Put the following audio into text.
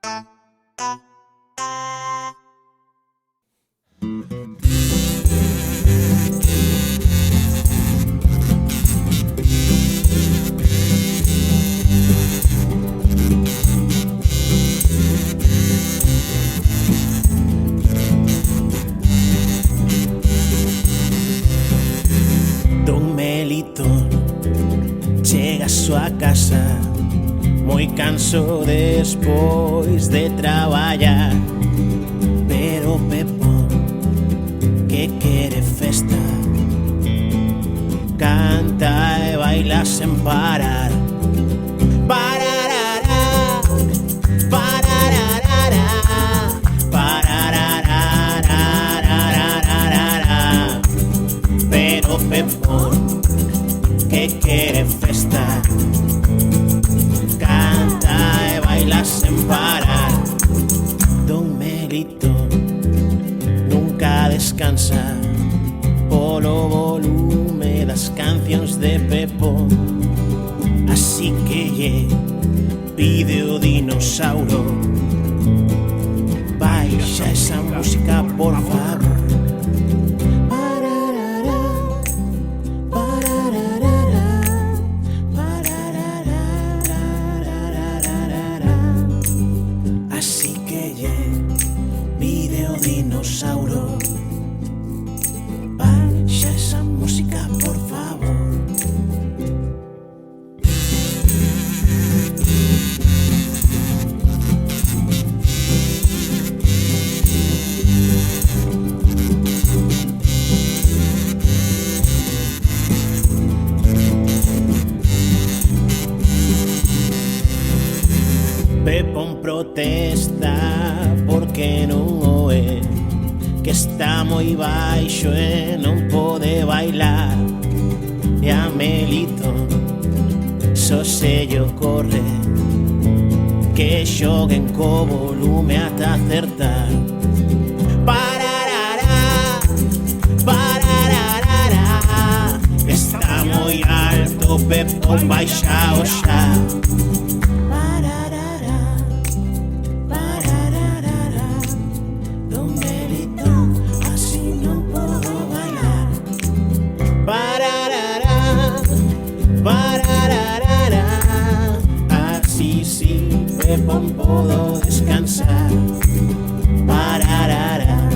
Don Melitón chega a súa casa moi canso despois de traballar, pero Pepón que quere festa canta e baila sen parar. Pararará, parararará, parararararararararará. Pero Pepón que quere festa canta e baila sen parar. Don Melitón nunca descansa polo volume das cancións de Pepón, así que lle pide o dinossauro: baixa esa música por favor. Así que lle pide o dinossauro: baixa esa música por favor. Pepón protesta porque non o é, que está moi baixo e non pode bailar. E a Melitón só se lle ocorre que xoguen co volume ata acertar. Pararará, parararará, está moi alto, Pepón baixao xa. Así sí, Pepón, puedo descansar. Pararará,